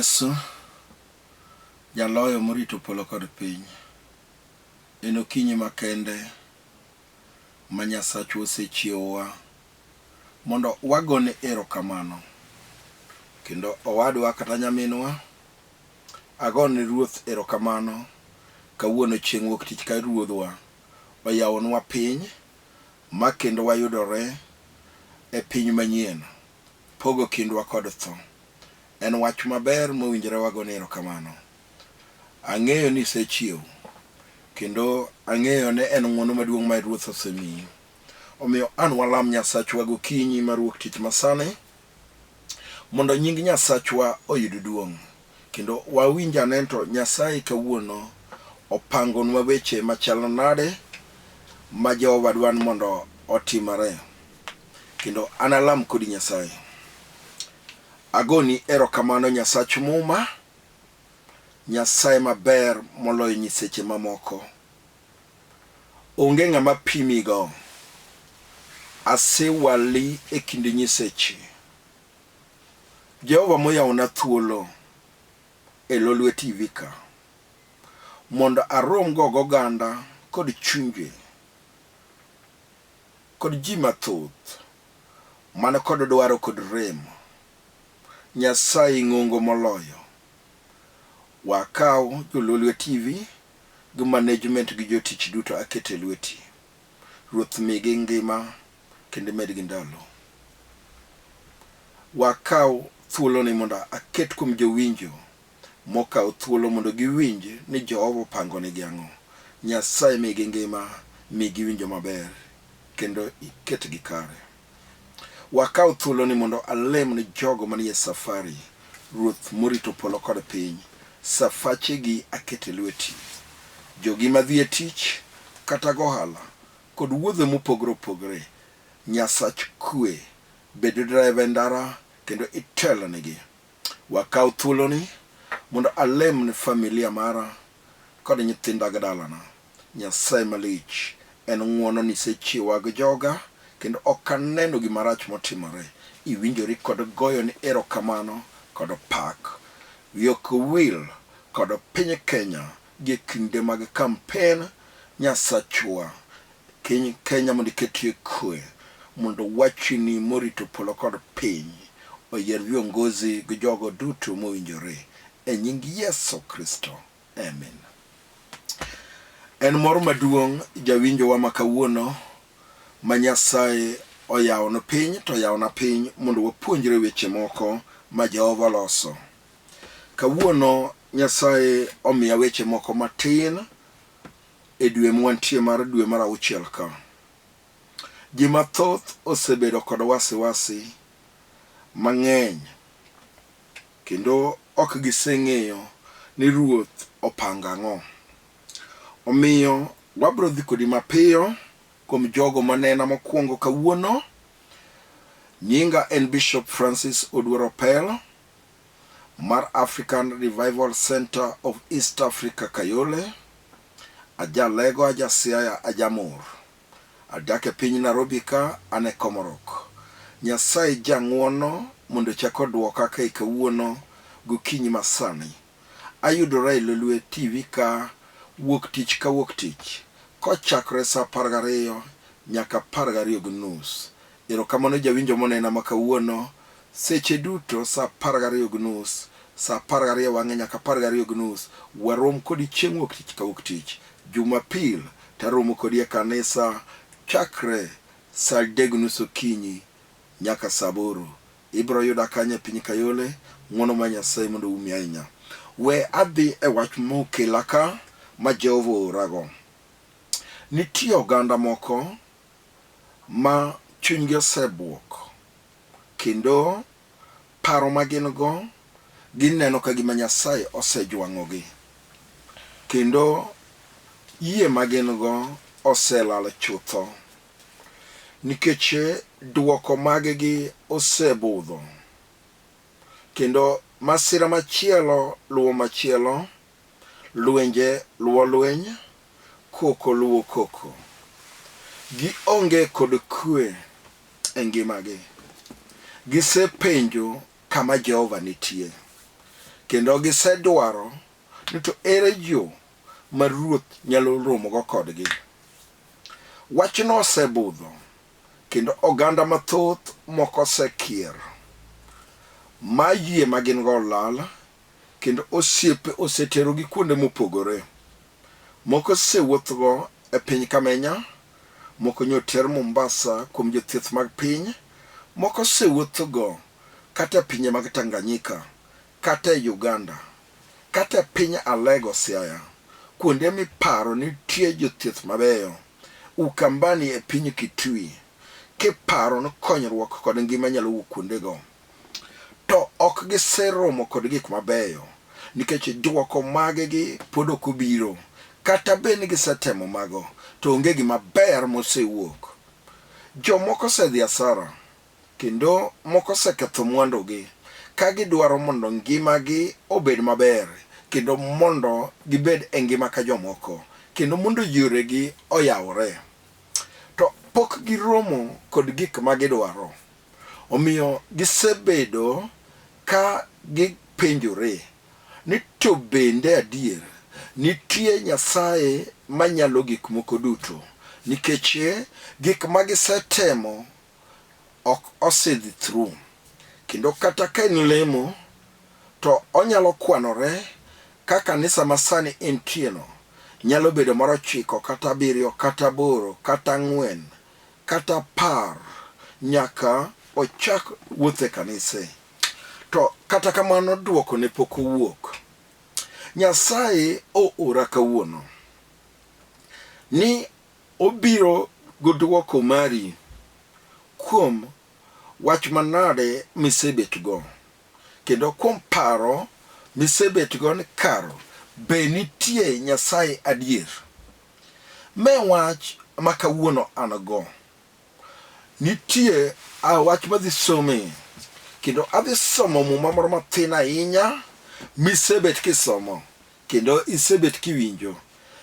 Yesu jaloyo morito polo kod piny. En okinyi makende ma Nyasaye osechiewowa mondo wagone erokamano. Kendo owadwa kata nyaminwa agone Ruoth erokamano kawuono chieng' wuok tich ka Ruodhwa oyawonwa piny ma kendo wayudore e piny manyien, pogo kindwa kod tho. En wach maber mowinjore wagone erokamano. Ang'eyo ni isechiewo kendo ang'eyo ne en ng'wono maduong' ma Ruoth osemiyi. Omiyo an walam Nyasachwa gokinyi mar wuok tich masani mondo nying Nyasachwa oyud duong'. Kendo wawinj ane to Nyasaye kawuono opangonwa weche machalo nade ma Jehova dwan mondo otimore. Kendo an alam kodi Nyasaye. Agoni erokamano Nyasach muma, Nyasaye maber moloyo nyiseche mamoko. Onge ng'ama pimigo. Asewali e kind nyiseche. Jehova moyawona thuolo e Lolwe TV ka mondo arom go oganda kod chunje kod ji mathoth mana kod dwaro kod rem. Nyasaye ng'ongo moloyo. Wakaw Lolwe TV gi management gi jotich duto akete lweti. Ruoth migi ngima kendo medgi ndalo. Wakaw thuolo ni mondo aket kuom jowinjo mokaw thuolo mondo giwinj ni Jehova opangonegi ang'o. Nyasaye migi ngima, migi winjo maber kendo iketgi kare. Wakaw thuolo ni mondo alem ni jogo manie safari. Ruoth morito polo kod piny, safachegi akete lweti. Jogi madhi e tich kata gohala kod wuodhe mopogore opogore. Nyasach kwe bedo driver ndara kendo itelo negi. Wakaw thuolo ni mondo alem ni familia mara kod nyithinda dalana. Nyasaye malich en ng'wono ni sechiwa gi joga kendo ok aneno gima rach motimore. Iwinjori kod goyo ni erokamano kod pak. Wiok wil kod piny Kenya gi kinde mag kampen. Nyasachwa Kenya mondo iketie kwe mondo wachni morito polo kod piny oyier viongozi gi jogo duto mowinjore e nying Yesu Kristo. Amen. En mor maduong' jawinjowa makawuono ma Nyasaye oyawona piny to oyawona piny mondo wapuonjre weche moko ma Jehova loso. Kawuono Nyasaye omiya weche moko matin e dwe mwantie mar dwe mar 6 ka. Ji mathoth osebedo kod wasiwasi mang'eny kendo ok giseng'eyo ni Ruoth opanga ang'o. Omiyo wabro dhi kodi mapiyo kuom jogo manena mokwongo kawuono. Nyinga en Bishop Francis Opell mar African Revival Center of East Africa Kayole. Ajalego ajasiaya ajamor. Adake piny Nairobi ka ane Komorok. Nyasaye jang'wono mondo chako duoka ka kawuono gokinyi masani. Ayudora e Lolwe TV ka wuok tich ka wuok tich kochakre sa 12 nyaka 12:30. Erokamano jawinjo monena makawuono seche duto sa 12:30, sa 12 wang'e nyaka 12:30 warom kodi chieng' wuok tich ka wuok tich. Jumapil taromo kodi e kanisa chakre sa 3:30 okinyi nyaka sa 8. Ibro yuda kanya piny Kayole. Ng'wono ma Nyasaye mondo umi ahinya. We adhi e wach mokela ka ma Jehova orago. Nitie oganda moko ma chunygi osebuok kendo paro ma gin go gineno ka gima Nyasaye osejwang'ogi kendo yie ma gin go oselal chutho nikech duoko maggi osebudho kendo masira machielo luwo machielo, lwenje luwo lweny, koko luwo koko. Gionge kod kwe e ngimagi. Gisepenjo kama Jehova nitie kendo gisedwaro ni to ere yo ma Ruoth nyalo romogo kodgi. Wachno osebudho kendo oganda mathoth moko osekier. Ma yie ma gin go olal kendo osiepe oseterogi kuonde mopogore. Moko osewuothgo e piny Kamenya, moko nyoter Mombasa kuom jothieth mag piny, moko osewuothogo kata e pinje mag Tanganyika, kata e Uganda, kata e piny Alego Siaya, kuonde miparo nitie jothieth mabeyo. Ukambani e piny Kitui, kiparo ni konyruok kod ngima nyalo wuok kuondego. To ok giseromo kod gik mabeyo, nikech duoko magegi pod ok obiro. Kata bende gisetemo mago, to onge gima ber mosewuok. Jomoko osedhi asara, kendo moko oseketho mwandugi, ka gidwaro mondo ngimagi obed maber, kendo mondo gibed e ngima ka jomoko, kendo mondo yoregi oyawre. To pok giromo kod gik ma gidwaro. Omiyo gisebedo ka gipenjore ni to bende adier nitie Nyasaye manyalo gik moko duto, nikech gik ma gisetemo ok osedhi through. Kendo kata ka en lemo, to onyalo kwanore ka kanisa masani entieno nyalo bedo mar 9 kata 7 kata 8 kata 4 kata 10 nyaka ochak wuothe kanise. To kata kamano duoko ne pok owuok. Nyasaye oora kawuono ni obiro goduoko mari kuom wach manade misebetgo, kendo kuom paro misebetgo ni karo be nitie Nyasaye adier. Me wach ma kawuono an go. Nitie wach madhi some, kendo adhi somo muma moro matin ahinya misebet kisomo kendo isebet kiwinjo.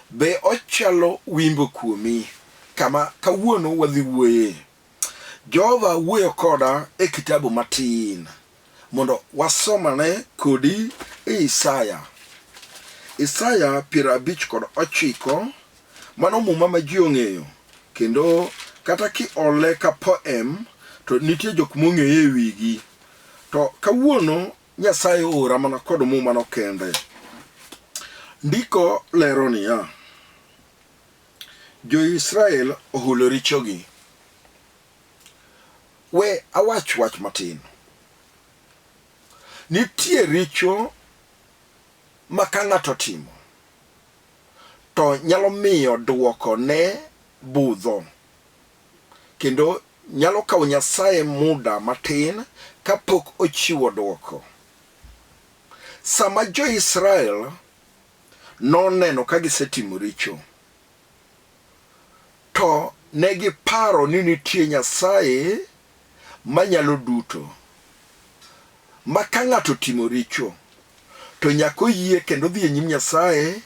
Be ochalo wimbo kuomi kama kawuono wadhi wuoye. Jehova wuoyo koda e kitabu matin mondo wasomane kodi e Isaya 59, mano muma ma ji ong'eyo, kendo kata ki ole ka poem to nitie jok mong'eye e wigi. To kawuono Nyasaye ora mana kod muma no kende. Ndiko lero niya: Jo-Israel ohulo richogi. We awach wach matin. Nitie richo ma ka ng'ato timo to nyalo miyo duoko ne budho, kendo nyalo kawo Nyasaye muda matin kapok ochiwo duoko. Sama Jo-Israel noneno ka gisetimo richo, to negiparo ni nitie Nyasaye manyalo duto, ma ka ng'ato timo richo to nyaka oyie kendo dhi e nyim Nyasaye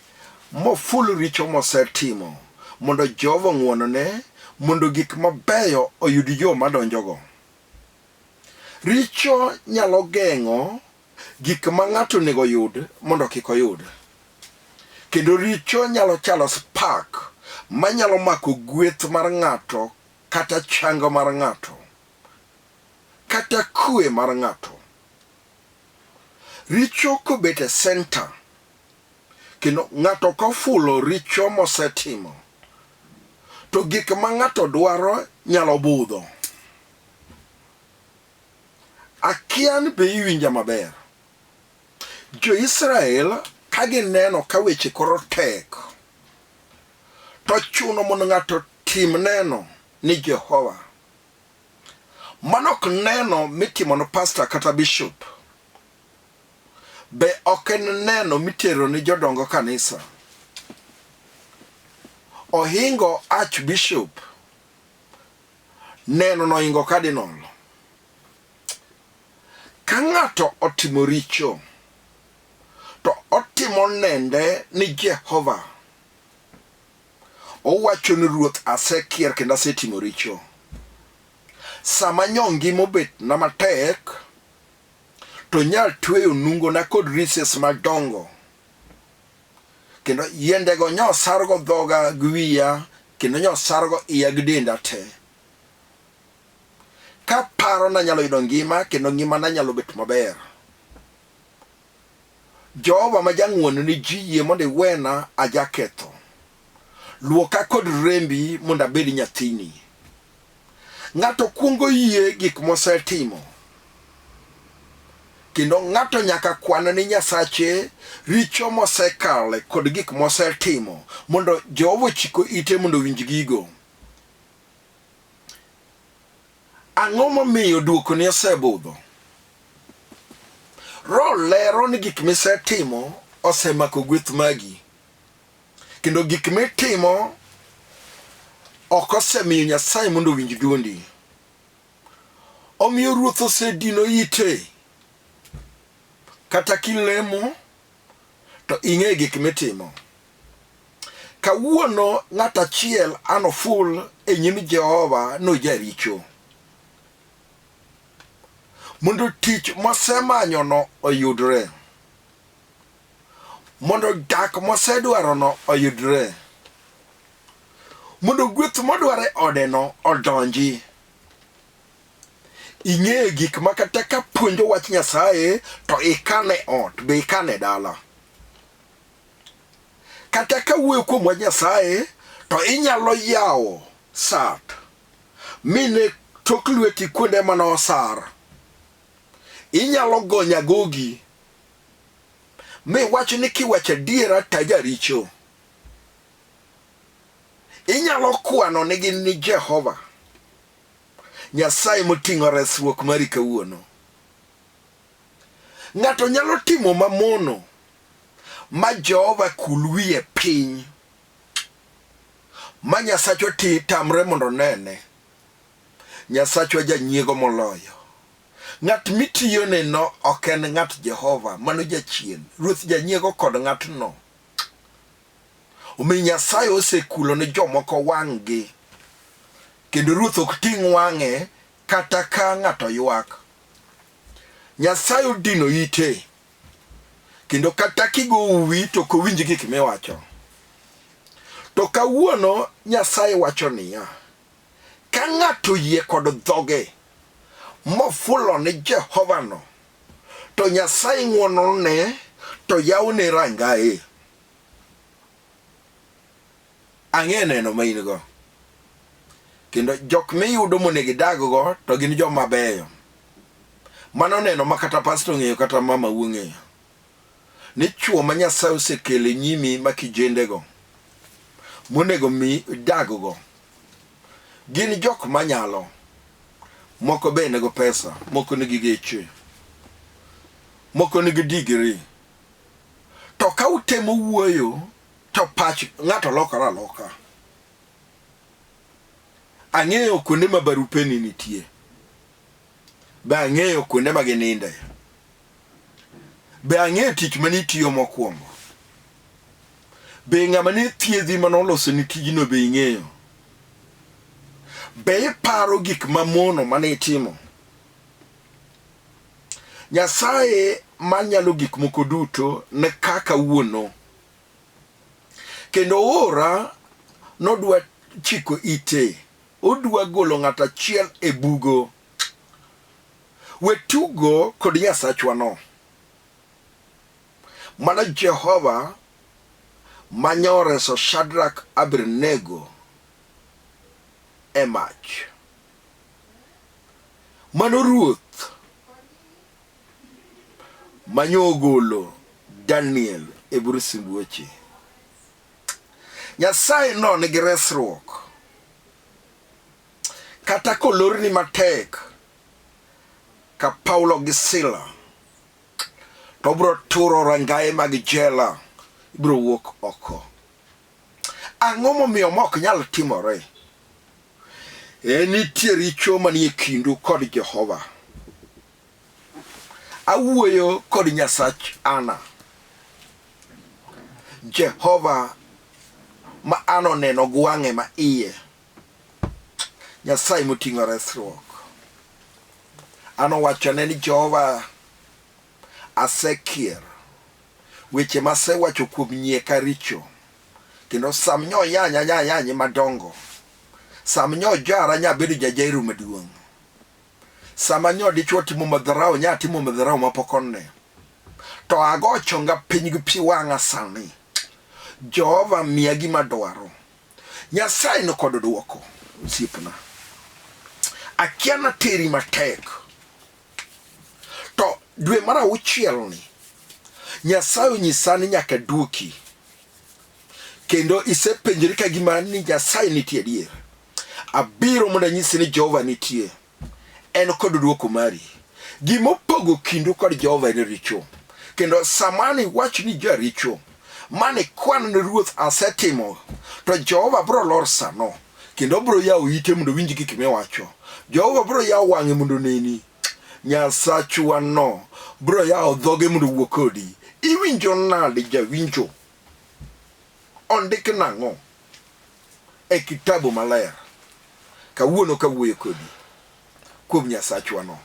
moful richo mosetimo, mondo Jehova ng'wonone, mondo gik mabeyo oyud yo madonjogo. Richo nyalo geng'o gik ma ng'ato nego yud mondo kik oyud. Kendo richo nyalo chalo spark manyalo mako gweth mar ng'ato, kata chango mar ng'ato, kata kwe mar ng'ato. Richo kobet e center, kendo ng'ato kofulo richo mosetimo, to gik ma ng'ato dwaro nyalo budho. Akian be iwinja maber. Jo-Israel ka gineno ka weche koro tek, to chuno mondo ng'ato tim neno ni Jehova. Manok neno mitimo no pastor kata bishop. Be ok en neno mitero ni jodongo kanisa. Ohingo archbishop, neno no hingo cardinal. Ka ng'ato otimo richo, to otimo nende ni Jehova. Owacho ni Ruoth asekier kendo asetimo richo. Sama nyongi mobet na matek, to nyal tweyo nungo na kod rises madongo. Kendo yende go nyo sargo dhoga gwiya, kendo nyo sargo iya gdenda te. Ka paro na nyalo yudo ngima, kendo ngima na nyalo bet maber. Jehova ma jang'wono ni ji yie mondo iwena ajaketho. Luoka kod rembi mondo abed nyathini. Ng'ato kuongo yie gik mosetimo. Kendo ng'ato nyaka kwana ni Nyasache richo mosekale kod gik mosetimo mondo Jehova ochiko ite mondo winj gigo. Ang'o momiyo duoko ni osebudho? Roho lero ni gik misetimo osemako gweth magi. Kendo gik mitimo ok osemiyo Nyasaye mondo winj duondi. Omiyo Ruoth osedino ite. Kata kilemo to ing'e gik mitimo. Kawuono ng'at achiel ano full e nyim Jehova no jaricho. Mondo tich mosemanyono oyudre. Mondo dak mosedwarono oyudre. Mondo gweth modware odeno odonji. Ing'e gik makata ka puonjo wach Nyasaye to ikane ot, be ikane dala. Kata ka wuoyo kuom wach Nyasaye to inyalo yawo sat. Mine tok lweti kuonde mane osar. Inyalo gonya gogi. Mi wach ni kiwacho adiera ta jaricho. Inyalo kwano ni gin ni Jehova Nyasaye moting'o resruok mari kawuono. Ng'ato nyalo timo mamono ma Jehova kul wiye piny. Ma Nyasacho tamre mondo nene. Nyasacho janyiego moloyo. Ng'at mitiyone no ok en ng'at Jehova, mano jachien. Ruoth janyiego kod ng'atno. Omiyo Nyasaye osekulo ne jomoko wang'gi. Kendo Ruoth ok ting' wang'e kata ka ng'ato ywak. Nyasaye odino ite. Kendo kata kigo uwi to kowinj gik miwacho. To kawuono Nyasaye wacho niya, ka ng'ato yie kod dhoge mofulo ne Jehova no, to Nyasaye ng'wonone to yawne rangae. Ang'e neno ma in go. Kendo jok miyudo monego idaggo to gin joma beyo. Mano neno ma kata pastor ng'eyo kata mama ng'eyo. Ni chuo ma Nyasaye osekele nyimi ma kijendego monego mi idaggo. Gin jok manyalo. Moko be nego pesa, moko nigi geche. Moko nigi degree. To ka utemo wuoyo to pach ng'ato lokora loka. Ang'eyo kuonde ma barupeni nitie. Be ang'eyo kuonde ma gininde. Be ang'eyo tich manitiyo mokwongo. Be ng'ama ne thiedhi manoloso ni tijno be ing'eyo. Be iparo gik mamono mane itimo. Nyasaye manyalo gik moko duto ne kaka wuono. Kendo ora nodwa chiko ite. Odwa golo ng'at achiel e bugo. Wetugo kod Nyasachwa no. Mana Jehova manyoreso Shadrach Abednego e mach. Mano Ruoth manyogolo Daniel e bur simbuoche. Nyasaye no nigi resruok. Kata kolorni matek ka Paulo gi Sila to bro turo rangae mag jela, bro wuok oko. Ang'o momiyo mok nyal timore? Nitie richo manie kindu kod Jehova. Awuoyo kod Nyasach Ana. Jehova ma ano neno gwang'e ma iye. Nyasaye moting'o resruok. Ano wachone ni Jehova asekier weche masewacho kuom nyieka richo kendo sam nyo yanya madongo sam nyo jara nya bedo jajairu maduong' sama nyo dichuo timo madharau nya timo madharau mapokonne to agochonga piny gi pi wang'a sani Jehova miya gima dwaro Nyasaye no kod duoko osiepna akiana teri matek to dwe mar auchiel ni Nyasaye onyisani nyaka duoki kendo isepenjori ka gima ni Nyasaye nitie adier abiro mondo anyisi ni Jehova nitie en kod duoko mari gimopogo kindu kod Jehova en richo kendo samani wach ni jaricho mane kwan ne Ruoth asetimo to Jehova bro lor sano kendo bro yawo ite mondo winji gik miwacho Jehova bro yawo wang'e mondo neni Nyasachwa no bro yawo dhoge mondo wuo kodi iwinjo nade jawinjo ondik nang'o e kitabu maler kawuono kawuoyo kodi kuom Nyasachwa no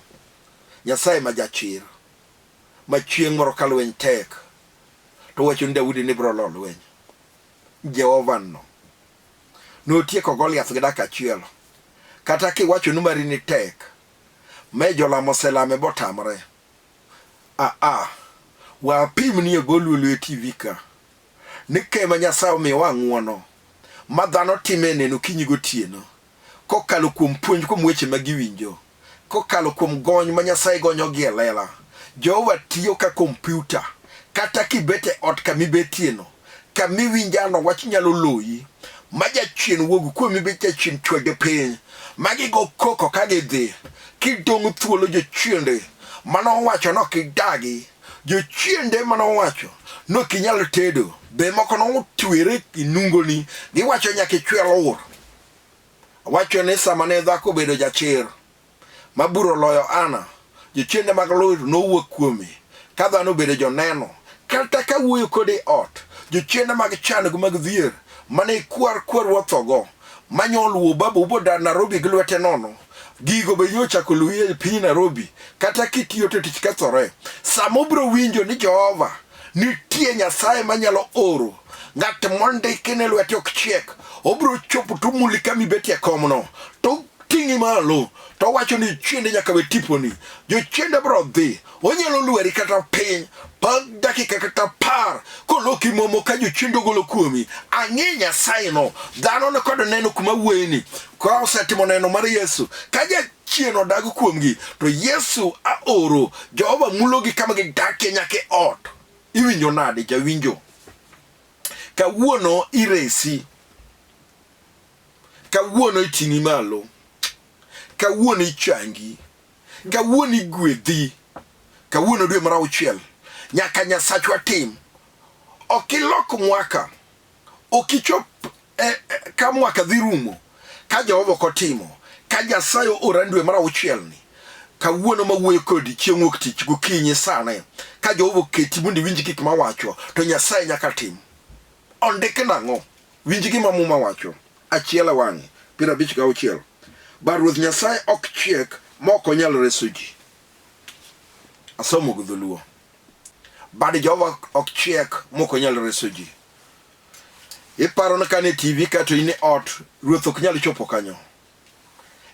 Nyasaye ma jachir ma chieng' moro ka lweny tek to wacho ni Daudi ni bro lo lweny Jehova no notieko Goliath gi dak achiel kata kiwacho ni mari ni tek me jolamo selame botamre wapim ni egolulu e TV ka ni kema Nyasaye omiyo wang'uono ma dhano time neno kinyi gotieno kokalo kuom puonj kuom weche ma giwinjo kokalo kuom gony ma Nyasaye gonyogi e lela Jehova tiyo ka kompyuta kata kibete ot kamibetieno kamiwinjano wach nyalo loyi ma jachien wuogu kuomi bete chien chwege piny magigo koko kagidhi kidong' thuolo jochiende manowacho nokidagi jochiende manowacho nokinyalo tedo be moko notwere inungoni giwacho nyaka ichwel ur wacho ni sama ne dhako bedo jachir maburo loyo Ana jochiende mag Lolwe nowuok kuome ka dhano bedo joneno kata ka wuoyo kode ot jochiende mag chango mag dhier mane kwar wothogo manyoluo babu boda Nairobi gi lwete nono gigo be yochako luye piny Nairobi kata kitiyo to tich kethore samo bro winjo ni Jehova nitie Nyasaye manyalo oro ng'at mondiki ne lwete ok chiek obro chopo to muli kamibetie komno to ting'i malo to wacho ni chiende nyaka we tiponi jochiende bro dhi onyalo lweri kata piny pa dakika kata par koloki momo ka jochiende golo kuomi ang'e Nyasaye no dhano ne kod neno kuma wuoyini ka osetimo neno mar Yesu ka jachien odag kuomgi to Yesu aoro Jehova mulogi kama gidakie nyaka ot iwinjo nade jawinjo kawuono iresi kawuono iting'i malo kawuono ichangi kawuono igwedhi kawuono dwe mar auchiel nyaka Nyasachwa tim okilok mwaka okichop ka mwaka dhi rumo ka Jehova kotimo ka Nyasaye oran dwe mar auchiel ni kawuono mawuoyo kodi chieng' wuok tich gokinyi sane ka Jehova oketi mondo winji gik mawacho to Nyasaye nyaka tim ondik nang'o winji gima muma wacho achiel wang'e 56 Bar Ruoth Nyasaye ok chiek moko nyalo reso ji asomo gi dholuo bad Jehova ok chiek moko nyalo reso ji iparo na kane TV kato ine ot Ruoth ok nyalo chopo kanyo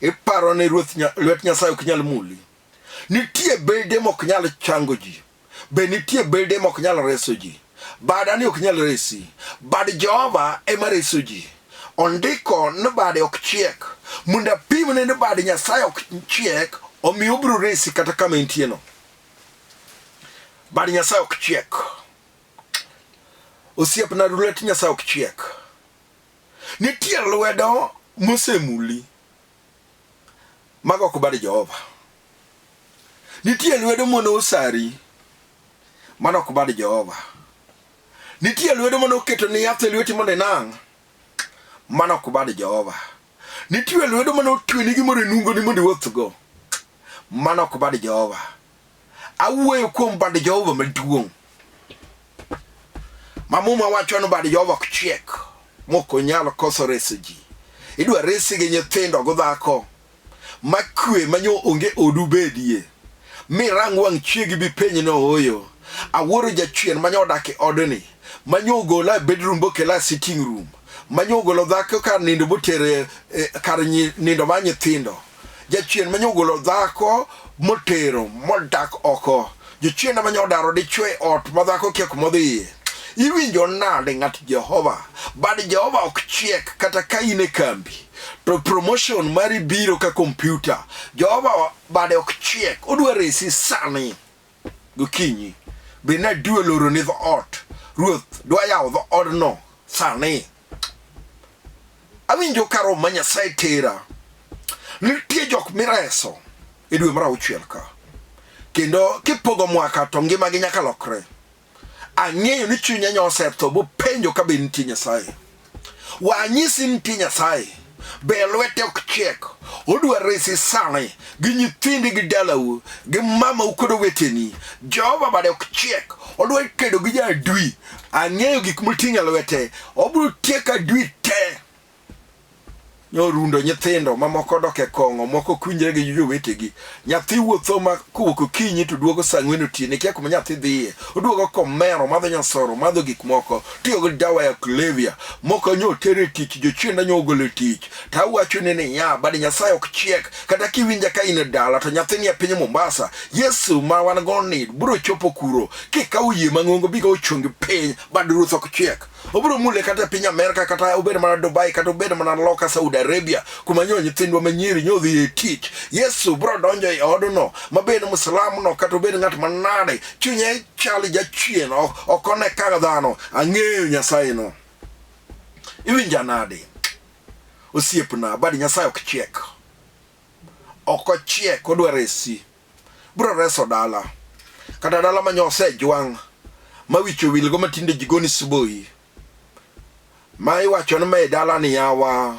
iparo ne lwet Nyasaye ok nyalo muli nitie bede mok nyalo chango ji be nitie bede mok nyalo reso ji bada ni ok nyalo resi bad Jehova ema reso ji ondiko ne bade ok chiek munda pim ne bade Nyasaye ok chiek omiyo bro resi kata kama intieno bade Nyasaye ok chiek osiepna lwet Nyasaye ok chiek nitie lwedo mosemuli mago ok bade Jehova nitie lwedo mono osari mano ok bade Jehova nitie lwedo mono keto ni yath lweti mondo nang' mano ok bade Jehova nitie lwedo mono tweni gi moro nungo ni mondo wuothgo mano ok bade Jehova awuoyo kuom bade Jehova maduong' mamuma wacho no bade Jehova ok chiek moko nyalo koso reso ji idwa resi gi nyithindo go dhako makwe manyo onge odu bedie mirang wang chiegi bi penye no oyo awuoro jachien manyodake odni manyogola bedroom bokela sitting room manyogolo dhako kar nindo botere kar nindo ma nyithindo jachien manyogolo dhako motero modak oko jachien manyodaro dichwe ot madhako kia kumodhiye iwinjo nade ng'at Jehova bad Jehova ok chiek kata ka in e kambi to promotion mari biro ka computer Jehova bade ok chiek odwa resi sani gokinyi bina duwe loro ni dho ot Ruoth dwa yawo dho odno sani awinjo karo ma Nyasaye tera nitie jok mireso e dwe mar 6 ka kendo kipogo mwaka to ngimagi nyaka lokre ang'eyo ni chunya nyosetho bo penjo ka be nitie Nyasaye wanyisi nitie Nyasaye be lwete ok chiek odwa resi sani gi nyithindi gi dalau gi mama ukodo weteni Jehova bade ok chiek odwa kedo gi jadui ang'eyo gik muting'a lwete obro tieka dui te nyorundo nyithindo mamoko doke kongo moko kunjre gi jowetegi nyathi wuotho ma kuwuok kinyi to duogo saa 4 otieno kia kuma nyathi dhiye oduogo komero madho nyasoro madho gik moko tiyo gi dawa ya kulevya moko nyo tere tich jochienda nyo ogolo tich ta wacho ni ya bade Nyasaye ok chiek kata kiwinja ka in dala to nyathini e piny Mombasa Yesu ma wan go ni bro chopo kuro kikaw yie mang'ongo bigo ochungi piny bad Ruoth ok chiek obro mule kata piny Amerika kata obed mana Dubai kata obed mana Loka Saudi Arabia kuma nyo nyithindwa manyiri nyo dhi tich Yesu bro donjo e odno mabed Muislamu no kata obed ng'at manade chunye chali jachien okone kaga dhano ang'eyo Nyasaye no iwinja nade osiepna bad Nyasaye ok chiek oko chiek odwa resi bro reso dala kata dala manyose jwang mawicho wilgo matinde jigoni suboi mai wacho na mai dala ni yawa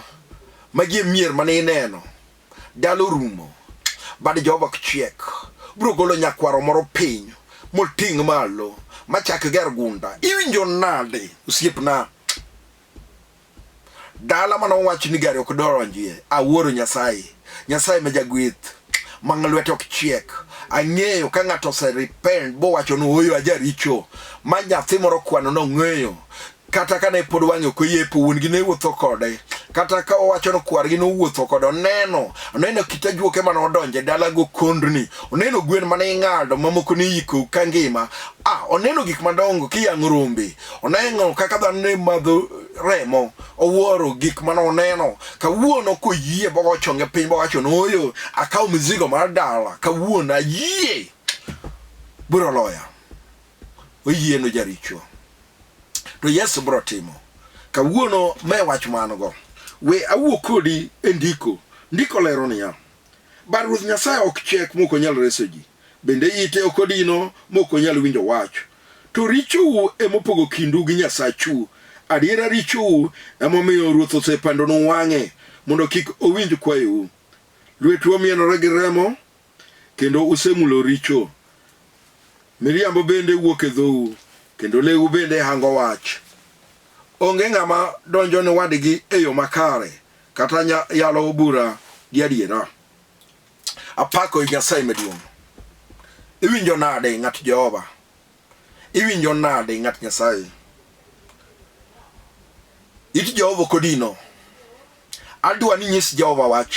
magie mier mane neno dalo rumo bad Jehova ok chiek bro golo nyakwaro moro piny moting' malo machak ger gunda iwinjo nade osiepna dala mano wacho ni gari ok donjie awuoro Nyasaye ma jagweth mangalwete ok chiek ang'eyo ka ng'ato repent bo wacho no oyo ajaricho ma nyathi moro kwano no ng'eyo kata kane pod wang'e ko yepo wuon gi ne wuotho kode kata ka owacho no kwar gi no wuotho kode oneno kitajuoke mano odonje dala go kondni oneno gwen mane ng'ado mamoko ni yiko ka ngima oneno gik madongo kiyang' rombe oneno kaka dhano ne madho remo owuoro gik mano oneno kawuono koyie bogo chonge piny bowacho no oyo akaw mizigo mar dala kawuono ayie bro loya oyie no jaricho to Yesu bro timo kawuono me wach manogo we awuo kodi e ndiko lero niya bar Ruoth Nyasaye ok chiek moko nyalo reso ji bende ite okodino moko nyalo winjo wach to richo e mopogo kindu gi Nyasachu adiera richo emomiyo Ruoth osepando no wang'e mondo kik owinj kwayo lwetu omienore gi remo kendo usemulo richo miriambo bende wuok e dhou kendo leu bende hango wach onge ng'ama donjo ne wadgi e yo makare kata yalo bura gi adiera apako Nyasaye maduong' iwinjo nade ng'at Jehova iwinjo nade ng'at Nyasaye it Jehova kodino adwa ni nyis Jehova wach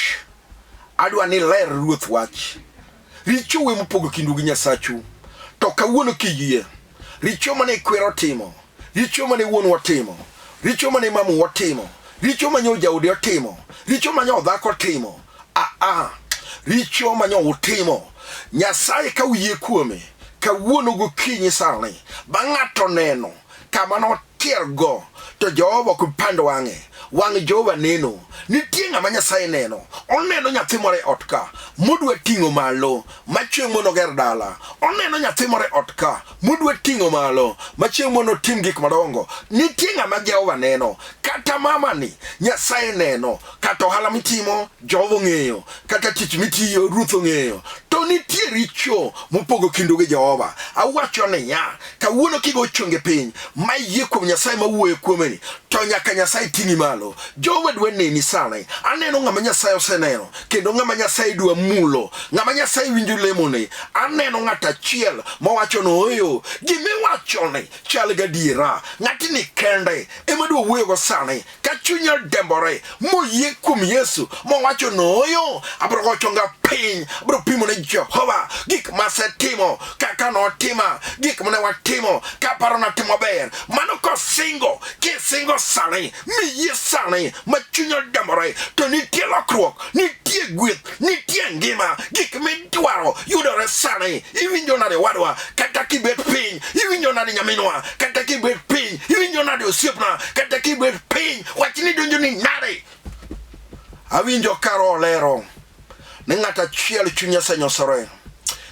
adwa ni ler Ruoth wach richo we mopogo kindu gi Nyasachu to kawuono kiyie richo mane kwero timo richo mane wuon watimo richo mane mamu watimo richo manyo jaudi watimo richo manyo dhako timo richo manyo utimo Nyasaye ka uyie kuome kawuono gokinyi sani bang'ato neno kama no tiergo to Jehova kupando wang'e Jehova neno nitie ng'ama Nyasaye neno oneno nyathi more otka mudwe ting'o malo machieng' mono ger dala oneno nyathi more otka mudwe ting'o malo machieng' mono tim gik madongo nitie ng'ama Jehova neno kata mama ni Nyasaye neno kata ohala mitimo Jehova ng'eyo kata tich mitiyo Ruoth ong'eyo to to nitie richo mopogo kindu gi Jehova. Awacho ni ya kawuono kigo chonge piny mayie kuom Nyasaye mawuoyo kuomeni to nyaka Nyasaye ting'i malo. Jehova dwa neni sani. Aneno ng'ama Nyasaye oseneno kendo ng'ama Nyasaye dwa mulo, ng'ama Nyasaye winjo lemone. Aneno ng'ata achiel mawacho no oyo gimiwacho ni chal gadiera. Ng'ati ni kende ema dwa wuoyo go sani ka chunya dembore moyie kuom Yesu mawacho no oyo abro gochonga piny abro pimo ne Jehova gik masetimo kaka notima gik mane watimo kaparo na timo ber mano kosingo kisingo sani miyie sani machunya dembore to nitie lokruok nitie gweth nitie ngima gik midwaro yudore sani. Iwinjo nade wadwa kata kibet piny iwinjo nade nyaminwa kata kibet piny iwinjo nade osiepna kata kibet piny wachni donjo ni nade. Awinjo karo lero ni ng'ata achiel chunya senyosore,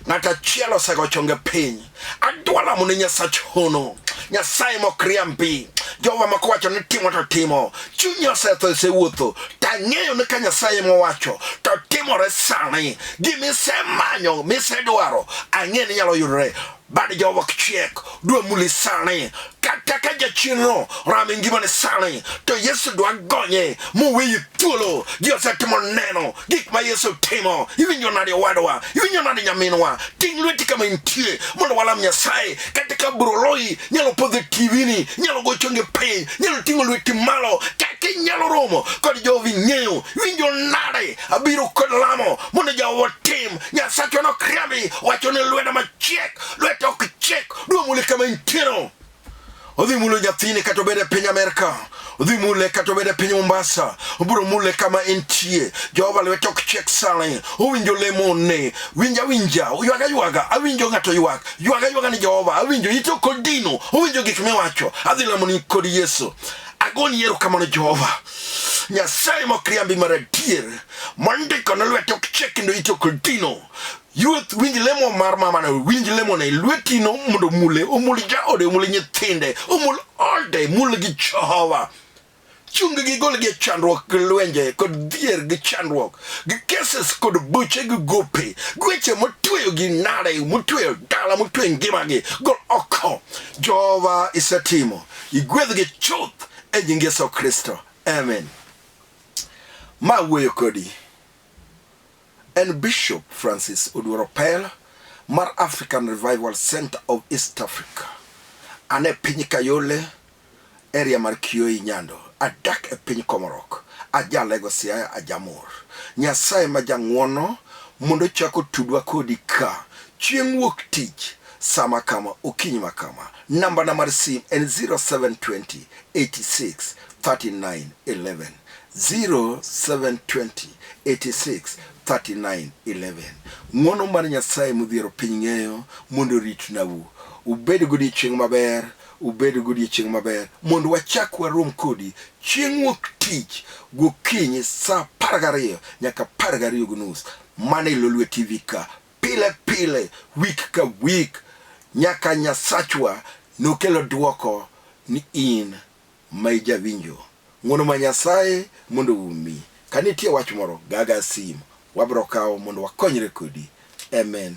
ng'ata achiel osego chonge piny. Adwala mo ni Nyasach hono Nyasaye mokriambi Jehova makowacho ni timo to timo. Chunya osetho sewuotho tang'eyo ni ka Nyasaye mowacho to timore sani. Gimisemanyo misedwaro ang'e ni nyalo yudore. Bad Jehova chiek dwa muli sani. Kata ka jachino rami ngimane sani to Yesu dwa gonye moweyi thuolo gi osetimo neno gik ma Yesu timo. Iwinjo nade wadwa, iwinjo nade nyaminwa. Ting' lweti kama intie mondo walam Nyasaye. Kata ka broloi nyalo podho TV ni nyalo gochonge piny nyalo ting'o lweti malo kaka nyalo romo kod Jehova ing'eyo. Iwinjo nade abiro kod lamo mondo Jehova tim. Nyasacho no kriambi wacho ni lweda machiek lweta ok chiek dwa muli kama intieno. Odhi mulo nyathini kata obede piny Amerika, odhi mule kata obede piny Mombasa, obiro mule kama entie. Jehova lwete ok chiek sani. Owinjo lemone, winja, yuaga, awinjo ng'ato yuaga ni Jehova, awinjo ito kodino, owinjo gik miwacho, adhi lemoni kod Yesu. Agoni yero kamano Jehova. Nyasaye mokriambi maradier, mondiko na lwete ok chiek kendo ito kodino. Ruoth winj lemo mar mama na winj lemo na lweti no mondo mule omul jaode omul nyithinde omul ode mul gi Jehova. Chung gi gol gi chandruok gi lwenje kod dhier gi chandruok gi cases kod buche gi gope gweche motweyo gi nade motweyo dala motweyo ngima gi gol oko. Jehova isetimo igwedh gi chuth e nying Yesu Kristo. Amen. Ma wuoyo kodi and Bishop Francis Opell mar African Revival Center of East Africa. Ane piny Kayole, area mar Kioi Nyando. Adak e piny Komorok. Aja Lagos Siaya ajamor. Nyasaye majang'wono mondo chako tudwa kodi ka. Chieng' wuok tich sama kama okinyi makama. Namba na mar sim en 0720 86 39 11. 0720 86 39:11. Ng'wono mar Nyasaye mudhiero piny ng'eyo mondo rit nawu. Ubed godiechieng' maber, ubed godiechieng' maber. Mondo wachak warom kodi chieng' wuok tich gokinyi saa 12 nyaka 12:30. Mane Lolwe TV ka pile week ka week nyaka Nyasachwa nokelo duoko ni in maija winjo. Ng'wono ma Nyasaye mondo umi. Kanitie wach moro gaga sim wabro kawo mondo wakonyre kodi. Amen.